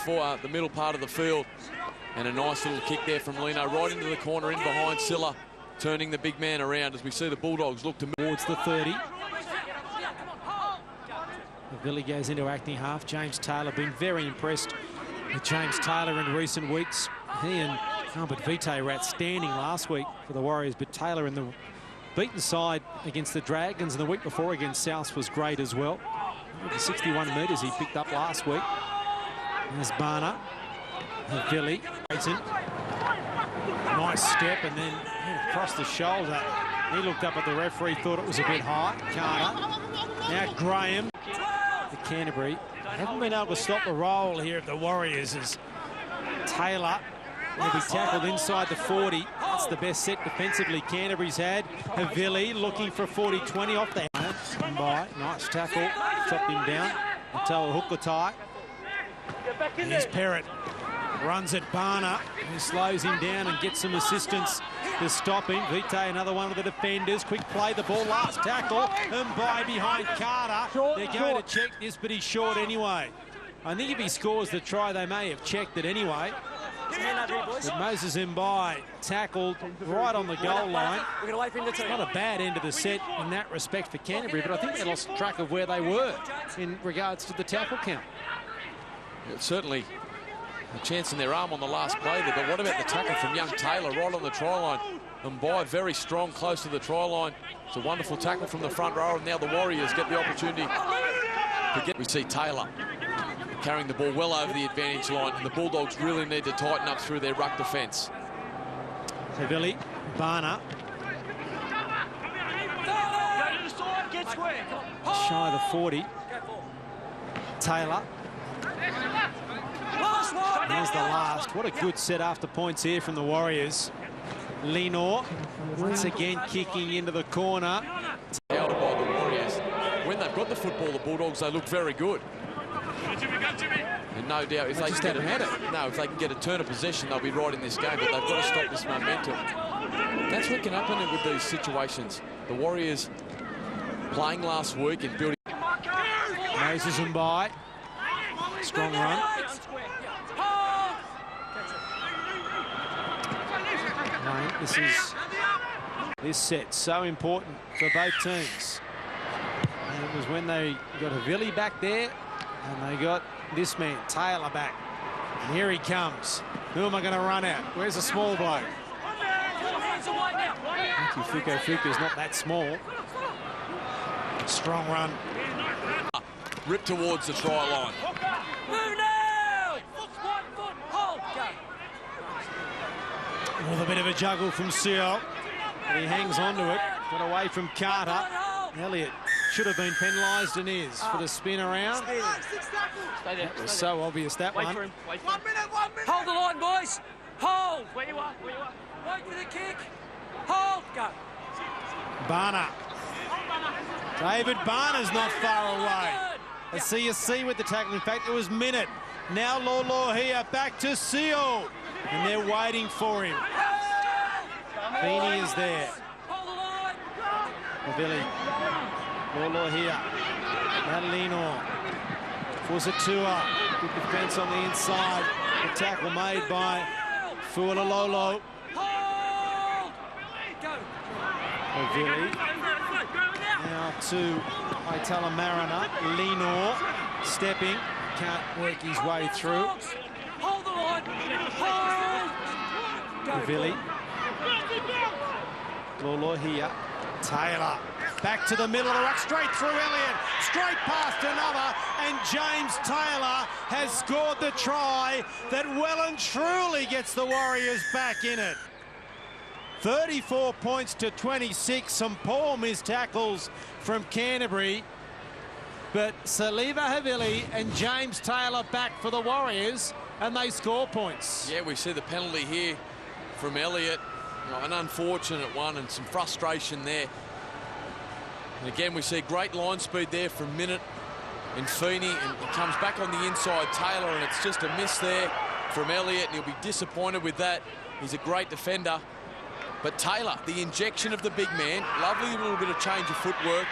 the middle part of the field. And a nice little kick there from Lino, right into the corner, in behind Silla, turning the big man around as we see the Bulldogs look to towards the 30. Billy goes into acting half. James Taylor, been very impressed with James Taylor in recent weeks. He and Albert Vitae were outstanding last week for the Warriors, but Taylor in the beaten side against the Dragons and the week before against Souths was great as well. The 61 metres he picked up last week. There's Barner. Billy. Nice step, and then across the shoulder. He looked up at the referee, thought it was a bit high. Carter. Now Graham. The Canterbury haven't been able to stop the roll here at the Warriors as Taylor will be tackled inside the 40. That's the best set defensively Canterbury's had. Havili looking for 40-20 off the hand. By. Nice tackle. Chopped him down. Until Hukatai. And there's Perrott. Runs at Barner, who slows him down and gets some assistance to stop him. Vitae, another one of the defenders. Quick play, the ball, last tackle. And by behind Carter. They're going to check this, but he's short anyway. I think if he scores the try, they may have checked it anyway. But Moses Mbai tackled right on the goal line. It's not a bad end of the set in that respect for Canterbury, but I think they lost track of where they were in regards to the tackle count. Yeah, certainly a chance in their arm on the last play there, but what about the tackle from young Taylor right on the try line? Mbai very strong, close to the try line. It's a wonderful tackle from the front row, and now the Warriors get the opportunity to get. We see Taylor carrying the ball well over the advantage line, and the Bulldogs really need to tighten up through their ruck defence. Havili, Barner. Shy of the 40. Taylor. There's the last. What a good set after points here from the Warriors. Lenore once again kicking into the corner. Held by the Warriors. When they've got the football, the Bulldogs, they look very good. And no doubt if they can get a turn of possession, they'll be right in this game, but they've got to stop this momentum. That's what can happen with these situations. The Warriors playing last week and building. Moses Mbai. Strong run. This set so important for both teams. And it was when they got Havili back there and they got this man, Taylor, back. And here he comes. Who am I going to run at? Where's the small bloke? Fuku's not that small. Strong run. Rip towards the try line. With a bit of a juggle from Seal. He hangs on to it. Got away from Carter. Elliott should have been penalised and is for the spin around. It was so obvious, that one. 1 minute. Hold the line, boys. Hold. Where you are. Wait for the kick. Hold. Go. Barner. David Barner's not far away. A CSC with the tackle. In fact, it was Minute. Now Lolo here, back to Seal. And they're waiting for him. Feeney is there. Billy. Lolo here. Madalino. Fusatua. Good defence on the inside. The tackle made by Fualololo. Billy. Now to Itala Mariner. Lenore stepping. Can't work his way through. Hold the line. Hold. Billy. Lolo here. Taylor. Back to the middle of the ruck. Straight through Elliott. Straight past another. And James Taylor has scored the try that well and truly gets the Warriors back in it. 34 points to 26. Some poor missed tackles from Canterbury. But Saliva Havili and James Taylor back for the Warriors, and they score points. Yeah, we see the penalty here from Elliott. An unfortunate one and some frustration there. And again, we see great line speed there from Minute and Feeney, and it comes back on the inside, Taylor, and it's just a miss there from Elliott, and he'll be disappointed with that. He's a great defender. But Taylor, the injection of the big man, lovely little bit of change of footwork.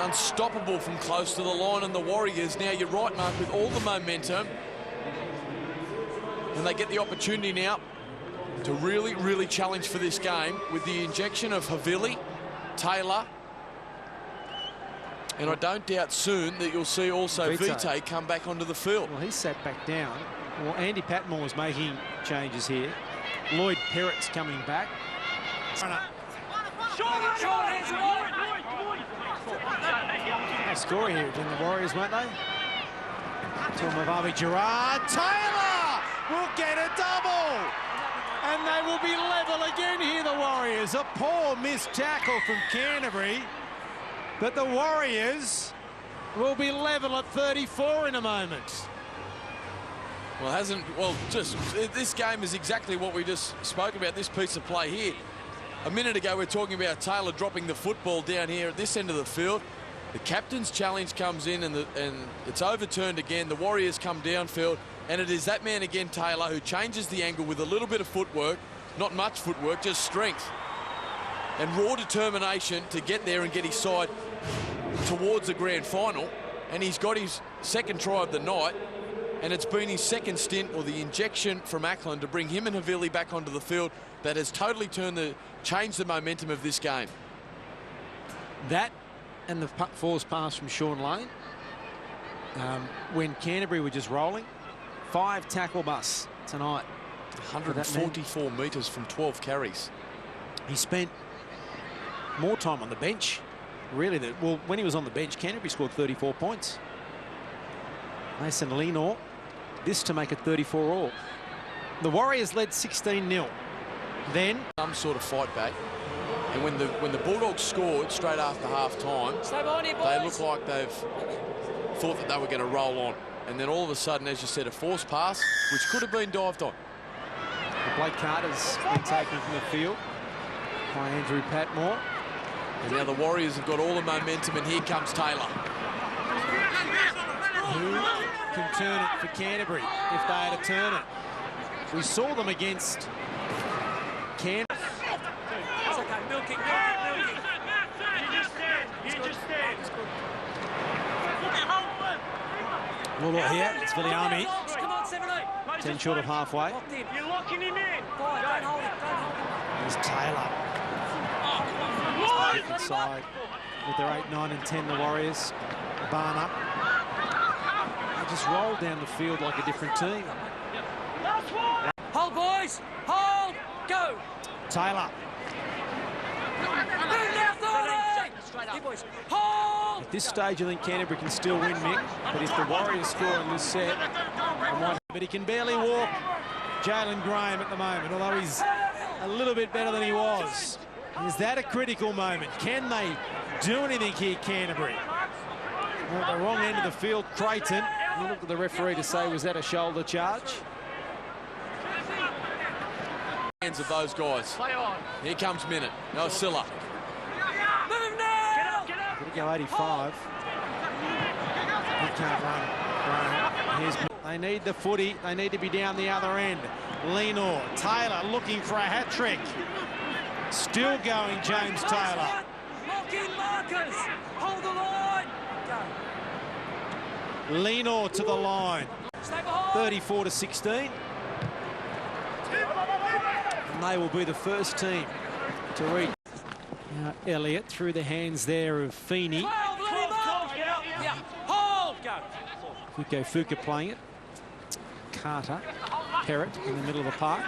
Unstoppable from close to the line, and the Warriors, now you're right, Mark, with all the momentum, and they get the opportunity now to really, really challenge for this game with the injection of Havili, Taylor, and I don't doubt soon that you'll see also Vitae come back onto the field. Well, he sat back down. Well, Andy Patmore was making changes here. Lloyd Perrett's coming back. They'll score here again, the Warriors, won't they? Mavavi Gerard. Taylor will get a double. And they will be level again here, the Warriors. A poor missed tackle from Canterbury. But the Warriors will be level at 34 in a moment. Well, this game is exactly what we just spoke about, this piece of play here. A minute ago, we're talking about Taylor dropping the football down here at this end of the field. The captain's challenge comes in and it's overturned again. The Warriors come downfield, and it is that man again, Taylor, who changes the angle with a little bit of footwork, not much footwork, just strength and raw determination to get there and get his side towards the grand final. And he's got his second try of the night, and it's been his second stint, or the injection from Ackland, to bring him and Havili back onto the field, that has totally changed the momentum of this game. That and the force pass from Sean Lane. When Canterbury were just rolling, 5 tackle busts tonight. 144 metres from 12 carries. He spent more time on the bench. Really, when he was on the bench, Canterbury scored 34 points. Mason Lenore, this to make it 34 all. The Warriors led 16-0. Then some sort of fight back, and when the Bulldogs scored straight after half-time, they looked like they've thought that they were going to roll on, and then all of a sudden, as you said, a forced pass which could have been dived on. Blake Carter's been taken from the field by Andrew Patmore. And now the Warriors have got all the momentum, and here comes Taylor. Who can turn it for Canterbury if they had to turn it? We saw them against Canterbury. It's okay, milk it. You just stand. Lulu here, it's Viliami. Come on, 7-8. 10 short of halfway. You're locking him in. Don't hold it. There's Taylor. Different side with their 8, 9 and 10, the Warriors. Barner. They just roll down the field like a different team. Hold, boys. Hold. Go. Taylor. Hold. At this stage, I think Canterbury can still win, Mick. But if the Warriors score in this set, but he can barely walk, Jalen Graham, at the moment, although he's a little bit better than he was. Is that a critical moment? Can they do anything here, Canterbury? Well, at the wrong end of the field, Creighton. You look at the referee to say, was that a shoulder charge? Hands of those guys. Here comes Minute. No, Silla. Move now. Get up. Gonna go 85. He can't run. Here's, they need the footy. They need to be down the other end. Lenore. Taylor looking for a hat-trick. Still going, James Taylor. Lock in markers. Hold the line. Go. Lenore to the line. Stay behind. 34 to 16. And they will be the first team to reach. Now Elliott through the hands there of Feeney. Hold. Go. Fuka playing it. Carter. Perrett in the middle of the park.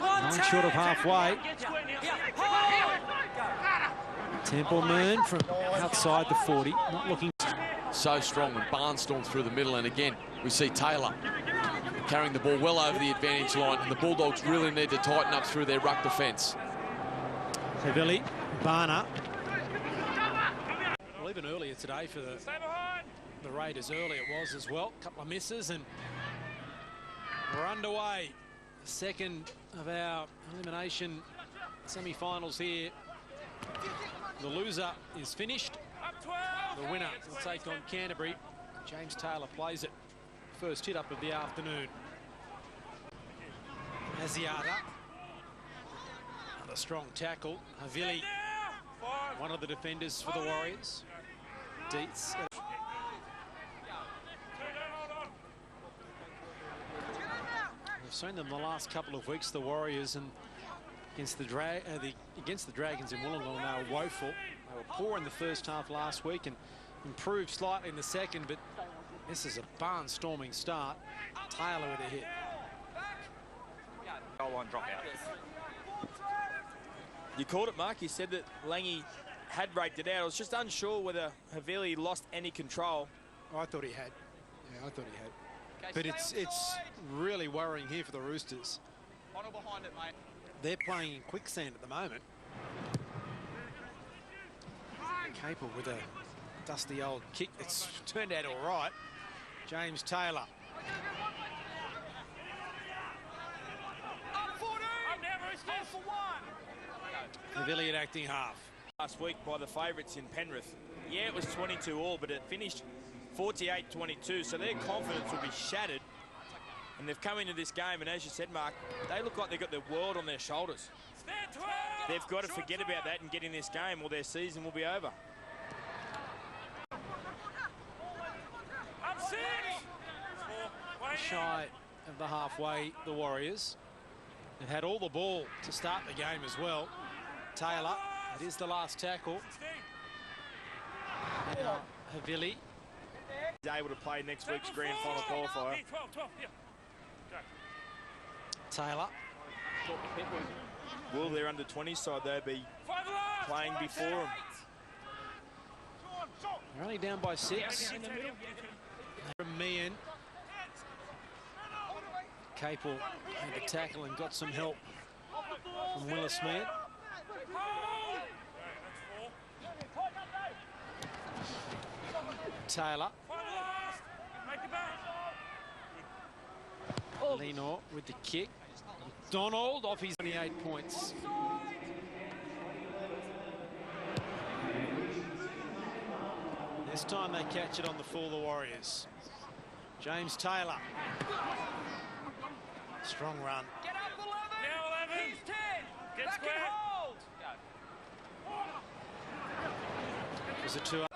9 short of halfway. Templeman from outside the 40, not looking. So strong when Barnstorm through the middle, and again we see Taylor carrying the ball well over the advantage line, and the Bulldogs really need to tighten up through their ruck defence. Havili, Barner. Well, even earlier today for the Raiders, early it was as well. A couple of misses, and we're underway. The second of our elimination semi-finals here. The loser is finished. The winner will take on Canterbury. James Taylor plays it. First hit up of the afternoon. Asiata. Another strong tackle. Havili, one of the defenders for the Warriors. Deets. We've seen them the last couple of weeks, the Warriors, and against the Dragons in Wollongong, they were woeful. They were poor in the first half last week and improved slightly in the second, but this is a barnstorming start. Taylor with a hit. Goal line dropout. You called it, Mark. You said that Lange had raked it out. I was just unsure whether Havili lost any control. I thought he had. Yeah, I thought he had. But it's really worrying here for the Roosters. Behind it, mate. They're playing in quicksand at the moment. Capel with a dusty old kick that's turned out all right. James Taylor. Havili at acting half. Last week by the favourites in Penrith. Yeah, it was 22 all, but it finished 48-22, so their confidence will be shattered. And they've come into this game, and as you said, Mark, they look like they've got the world on their shoulders. They've got to forget about that and get in this game, or their season will be over. Shy of the halfway, the Warriors. They've had all the ball to start the game as well. Taylor, it is the last tackle. Now, Havili. He's able to play next week's grand final qualifier. Taylor. Will their under-20 side, they'll be playing before them. They're only down by 6. From Meehan. Capel made the tackle and got some help from Willis Meehan. Taylor. Lenore with the kick. Donald off his 28 points. This time they catch it on the full, the Warriors. James Taylor. Strong run. Get up 11. Now 11. He's 10. Get back square. And hold. It was a 2.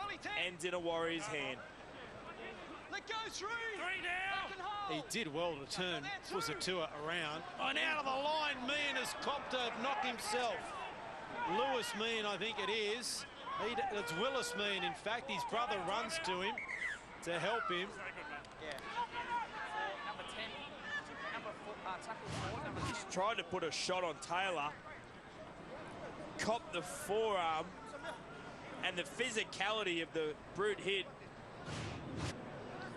Ends in a Warrior's hand. Let go 3. 3 down. He did well to turn Fusatua around. And out of the line, Meehan has copped a knock himself. Lewis Meehan, I think it is. It's Willis Meehan, in fact. His brother runs to him to help him. Yeah. Number 10. Tackle 4. Number 10. He's tried to put a shot on Taylor. Copped the forearm. And the physicality of the brute hit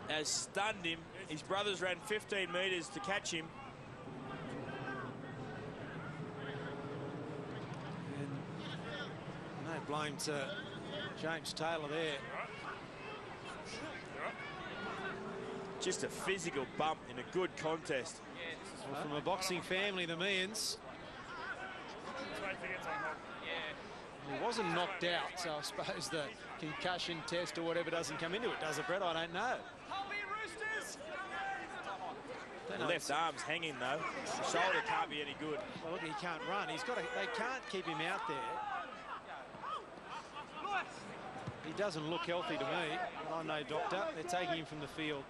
has stunned him. His brothers ran 15 metres to catch him. And no blame to James Taylor there. Just a physical bump in a good contest. Well, from a boxing family, the Meehans. He wasn't knocked out, so I suppose the concussion test or whatever doesn't come into it, does it, Brett? I don't know. The left arm's hanging though. The shoulder can't be any good. Well, look, he can't run. He's got. They can't keep him out there. He doesn't look healthy to me. I'm no doctor. They're taking him from the field.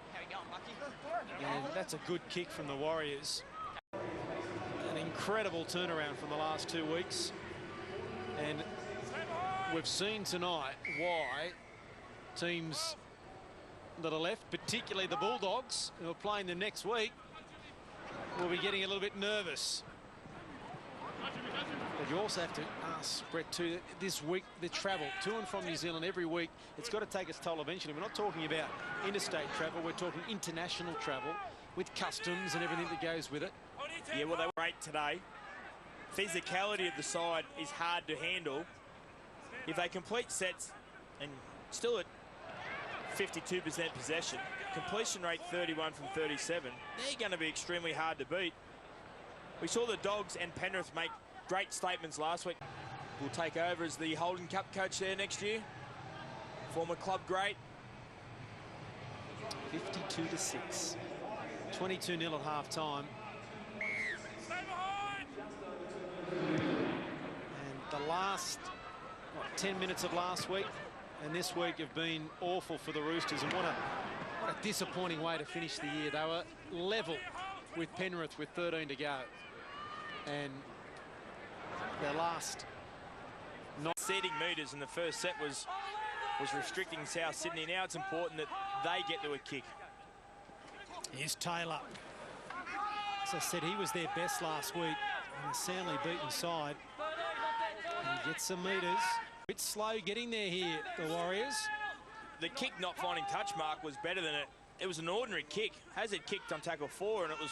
And that's a good kick from the Warriors. An incredible turnaround from the last 2 weeks. And we've seen tonight why teams that are left, particularly the Bulldogs, who are playing them next week, will be getting a little bit nervous. But you also have to ask, Brett, too, this week, the travel to and from New Zealand every week, it's got to take its toll eventually. We're not talking about interstate travel, we're talking international travel with customs and everything that goes with it. Yeah, well, they were great today. Physicality of the side is hard to handle. If they complete sets and still at 52% possession, completion rate 31 from 37, they're going to be extremely hard to beat. We saw the Dogs and Penrith make great statements last week. Will take over as the Holden Cup coach there next year. Former club great. 52-6. 22-0 at half-time. And the last 10 minutes of last week, and this week have been awful for the Roosters, and what a disappointing way to finish the year. They were level with Penrith with 13 to go, and their last seeding meters in the first set was restricting South Sydney. Now it's important that they get to a kick. Here's Taylor. As I said, he was their best last week in a soundly beaten side. And he gets some meters. A bit slow getting there here, the Warriors. The kick not finding touch mark was better than it. It was an ordinary kick. Hazard kicked on tackle 4, and it was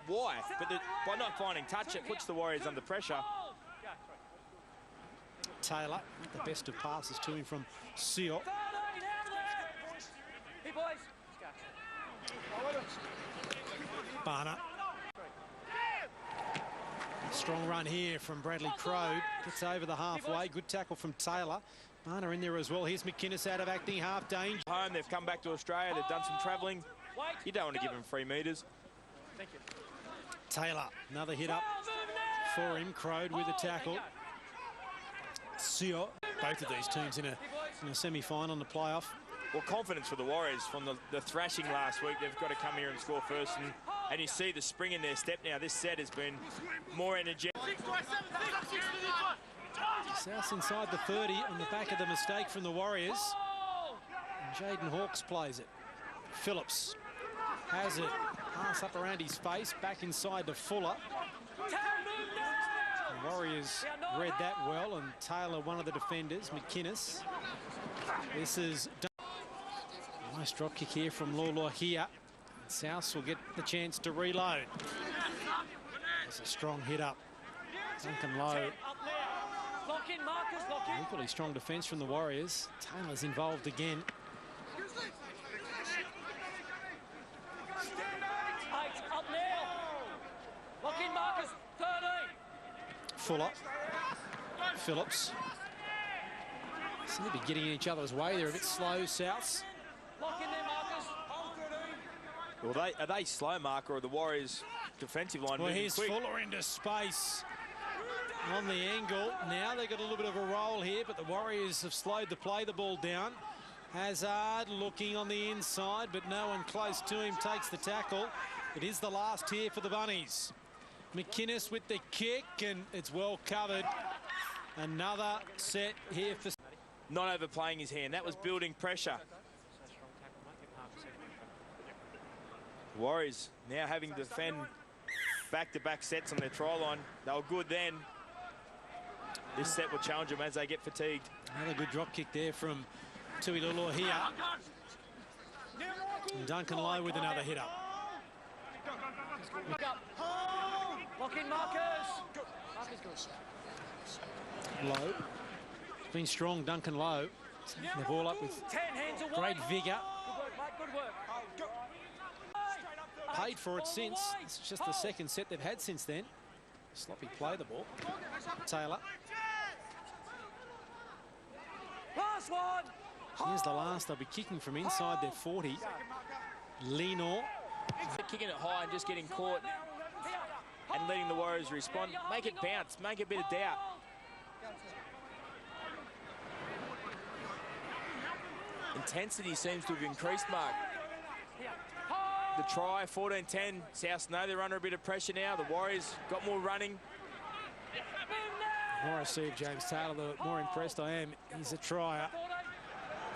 why. But by not finding touch, it puts the Warriors under pressure. Taylor, the best of passes to him from Sept. Hey, boys. Barner. Strong run here from Bradley Crowe. Gets over the halfway. Good tackle from Taylor. Barner in there as well. Here's McInnes out of acting half danger. Home, they've come back to Australia. They've done some travelling. You don't want to give them 3 metres. Thank you. Taylor, another hit up for him. Crowe with a tackle. Sept. Both of these teams in a semi-final in the playoff. Well, confidence for the Warriors from the thrashing last week. They've got to come here and score first. And you see the spring in their step now. This set has been more energetic. South's inside the 30 on the back of the mistake from the Warriors. And Jaden Hawkes plays it. Phillips has it. Pass up around his face. Back inside to Fuller. The Warriors read that well, and Taylor, one of the defenders, McInnes. This is nice drop kick here from Lolo here. South will get the chance to reload. There's a strong hit up. Duncan Lowe. Equally strong defence from the Warriors. Taylor's involved again. Up now. Lock in, Marcus. 13. Fuller. Phillips. Seem to be getting in each other's way. They're a bit slow, Souths. Lock in there, Marcus. Well, are they slow, Mark, or are the Warriors' defensive line well, moving here's quick? Fuller into space on the angle. Now they've got a little bit of a roll here, but the Warriors have slowed the play the ball down. Hazard looking on the inside, but no one close to him takes the tackle. It is the last here for the Bunnies. McInnes with the kick, and it's well covered. Another set here for... Not overplaying his hand. That was building pressure. Warriors now having to defend back-to-back sets on their try line. They were good then. This set will challenge them as they get fatigued. Another good drop kick there from Tui Lolo here. And Duncan Lowe with another hit up. Lock in, Marcus. Lowe. It's been strong, Duncan Lowe. They're all up with 10 hands away. great vigour. Good work, mate. Good work. Paid for it since. It's just the second set they've had since then. Sloppy play the ball. Taylor. Last one. Here's the last. They'll be kicking from inside their 40. Lenore. Kicking it high and just getting caught and letting the Warriors respond. Make it bounce. Make a bit of doubt. Intensity seems to have increased, Mark. The try, 14-10. South know they're under a bit of pressure now. The Warriors got more running. The more I see of James Taylor, the more impressed I am. He's a trier.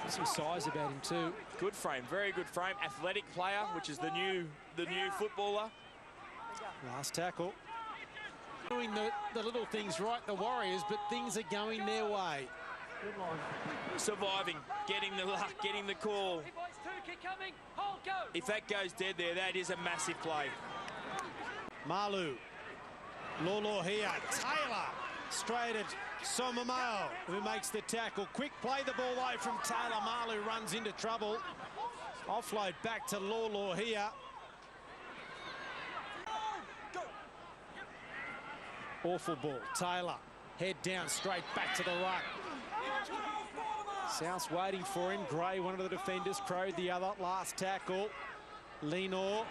There's some size about him too. Good frame, very good frame. Athletic player, which is the new footballer. Last tackle. Doing the little things right, the Warriors, but things are going their way. Surviving, getting the luck, getting the call. If that goes dead there, that is a massive play. Malu. Lolo here. Taylor straight at Somamao, who makes the tackle. Quick play the ball away from Taylor. Malu runs into trouble. Offload back to Lolo here. Awful ball. Taylor. Head down straight back to the right. South's waiting for him. Gray, one of the defenders. Crowe, the other. Last tackle. Lenore.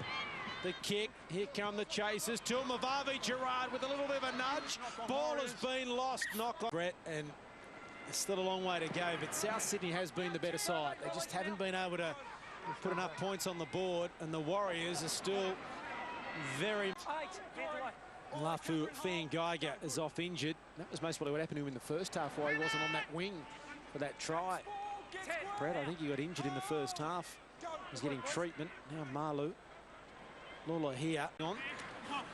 The kick. Here come the chasers. Tulmavavi Gerard with a little bit of a nudge. Ball has been lost. Knock on. Brett, and There's still a long way to go, but South Sydney has been the better side. They just haven't been able to put enough points on the board, and the Warriors are still very... Lafu Geiger is off injured. That was most probably what happened to him in the first half, why he wasn't on that wing for that try. Brad, I think he got injured in the first half. He's getting treatment. Now Malu. Lula here. On.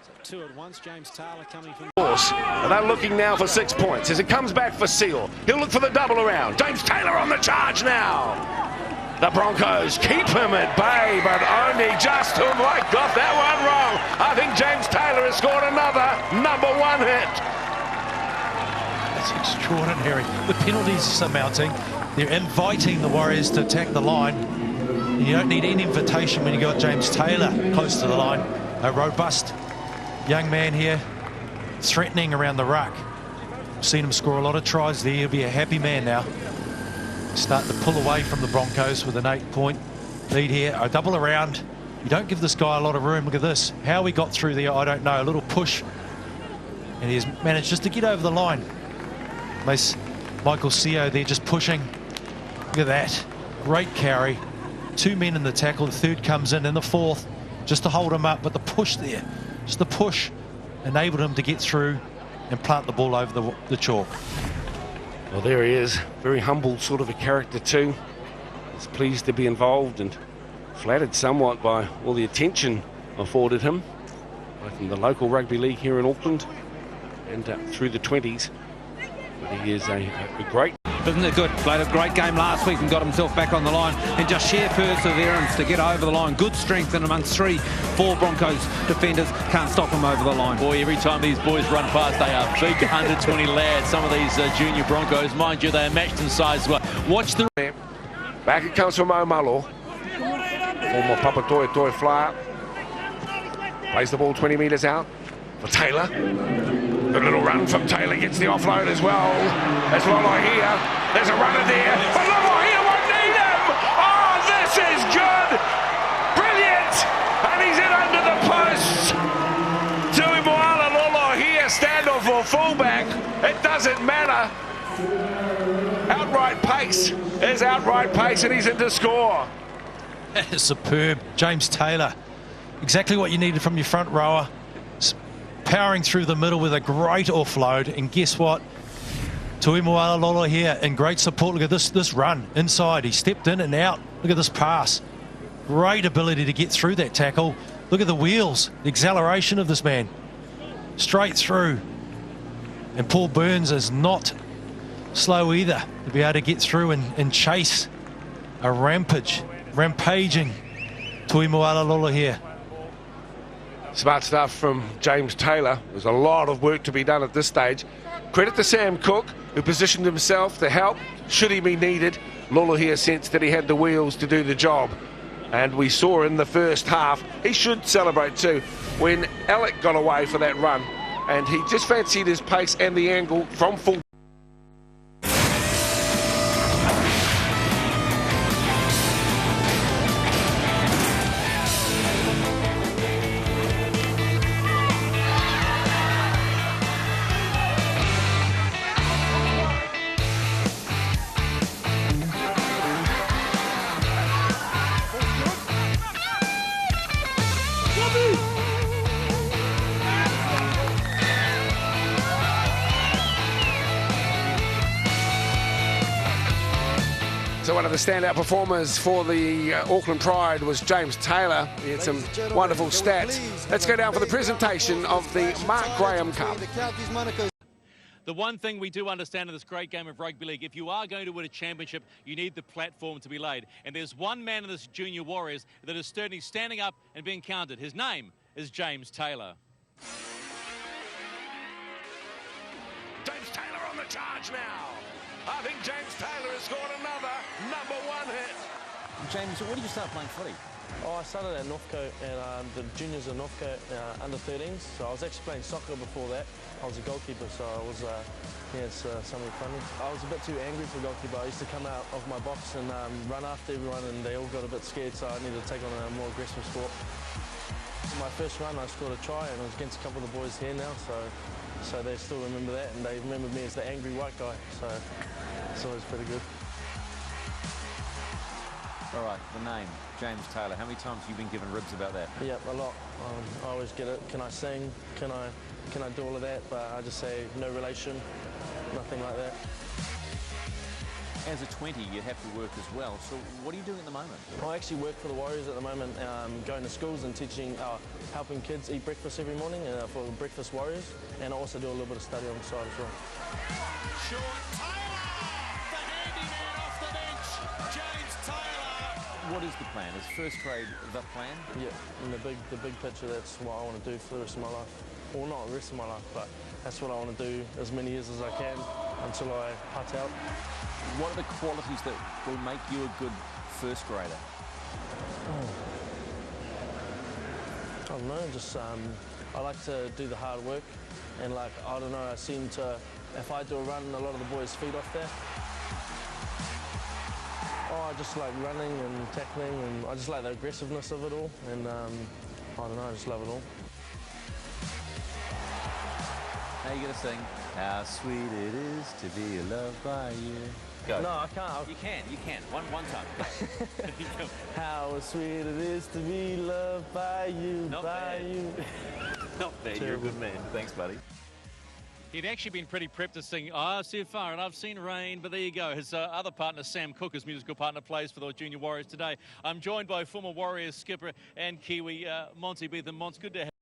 So two at once. James Taylor coming from... And they're looking now for 6 points as it comes back for Seal. He'll look for the double around. James Taylor on the charge now. The Broncos keep him at bay, but only just who might got that one wrong. I think James Taylor has scored another #1 hit. That's extraordinary. The penalties are mounting. They're inviting the Warriors to attack the line. You don't need any invitation when you got James Taylor close to the line. A robust young man here, threatening around the ruck. Seen him score a lot of tries there. He'll be a happy man now. Start to pull away from the Broncos with an 8-point lead here. A double around. You don't give this guy a lot of room. Look at this. How he got through there, I don't know. A little push. And he's managed just to get over the line. Michael Seo there just pushing. Look at that. Great carry. 2 men in the tackle. The third comes in the fourth just to hold him up. But the push there, just the push, enabled him to get through and plant the ball over the chalk. Well, there he is. Very humble sort of a character too. He's pleased to be involved and flattered somewhat by all the attention afforded him, both in the local rugby league here in Auckland and through the 20s. But he is a great... Isn't it good? Played a great game last week and got himself back on the line, and just sheer perseverance to get over the line. Good strength, and amongst 3-4 Broncos defenders can't stop him over the line. Boy, every time these boys run past, they are big under 20 lads. Some of these junior Broncos, mind you, they are matched in size. Watch the... Back it comes from O'Mullo. Former Papatoetoe flyer. Plays the ball 20 metres out for Taylor. Good little run from Taylor, gets the offload as well. There's Lolo here. There's a runner there, but Lolo here won't need him. Oh, this is good. Brilliant. And he's in under the post. Tuimuala Lolo here, standoff or fullback. It doesn't matter. Outright pace is outright pace, and he's in to score. That is superb. James Taylor, exactly what you needed from your front rower. Powering through the middle with a great offload, and guess what? Tuimuala Lolo here in great support. Look at this run inside. He stepped in and out. Look at this pass. Great ability to get through that tackle. Look at the wheels, the acceleration of this man. Straight through. And Paul Burns is not slow either to be able to get through and chase a rampaging Tuimuala Lolo here. Smart stuff from James Taylor. There's a lot of work to be done at this stage. Credit to Sam Cook, who positioned himself to help should he be needed. Lolo here sensed that he had the wheels to do the job. And we saw in the first half, he should celebrate too, when Alec got away for that run. And he just fancied his pace and the angle from full. So one of the standout performers for the Auckland Pride was James Taylor. He had some wonderful stats. Let's go down for the presentation of the Mark Graham Cup. The one thing we do understand in this great game of rugby league, if you are going to win a championship, you need the platform to be laid. And there's one man in this junior Warriors that is certainly standing up and being counted. His name is James Taylor. James Taylor on the charge now. I think James Taylor has scored another #1 hit. James, when did you start playing footy? Oh, I started at Northcote and the juniors at Northcote under 13s. So I was actually playing soccer before that. I was a goalkeeper, so I was, it's something funny. I was a bit too angry for goalkeeper. I used to come out of my box and run after everyone, and they all got a bit scared, so I needed to take on a more aggressive sport. In my first run, I scored a try, and it was against a couple of the boys here now, so they still remember that, and they remembered me as the angry white guy. So it's always pretty good. All right, the name, James Taylor. How many times have you been given ribs about that? Yep, a lot. I always get it. Can I sing? Can I do all of that? But I just say no relation, nothing like that. As a 20, you have to work as well. So what are you doing at the moment? I actually work for the Warriors at the moment, going to schools and teaching, helping kids eat breakfast every morning for Breakfast Warriors. And I also do a little bit of study on the side as well. Sean Taylor, the handyman off the bench, James Taylor. What is the plan? Is first grade the plan? Yeah, in the big picture, that's what I want to do for the rest of my life. Well, not the rest of my life, but that's what I want to do as many years as I can until I hut out. What are the qualities that will make you a good first grader? I don't know, just I like to do the hard work, and like, I don't know, I seem to, if I do a run, a lot of the boys feed off that. Oh, I just like running and tackling, and I just like the aggressiveness of it all, and I don't know, I just love it all. Now you're going to sing, How Sweet It Is to Be Loved by You. Go. No, I can't. You can. One time. How sweet it is to be loved by you, Not by bad. you. Not bad, you're a good man. Thanks, buddy. He'd actually been pretty prepped to sing I've Seen Fire and I've Seen Rain, but there you go. His other partner, Sam Cook, his musical partner, plays for the Junior Warriors today. I'm joined by former Warriors skipper and Kiwi, Monty Beetham. Mons, good to have